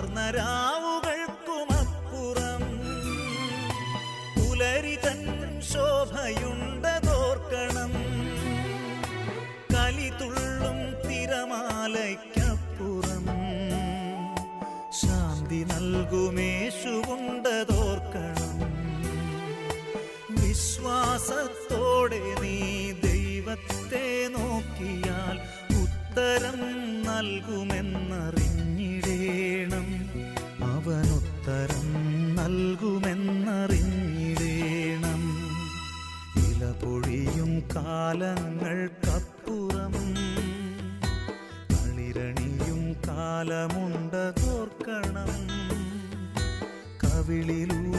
രാവുകൾക്കുമപ്പുറം പുലരി തൻ ശോഭയുണ്ടതോർക്കണം. കലിതുള്ളും തിരമാലയ്ക്കപ്പുറം ശാന്തി നൽകുമേശുവുണ്ടതോർക്കണം. വിശ്വാസത്തോടെ നീ ദൈവത്തെ നോക്കിയാൽ ഉത്തരം നൽകുമെന്നറിഞ്ഞിടേണം. അവനുത്തരം നൽകുമെന്നറിഞ്ഞിടേണം. ഇല പൊഴിയും കാലങ്ങൾക്കപ്പുറം കളിരണിയും കാലമുണ്ടതോർക്കണം. കവിളിലൂ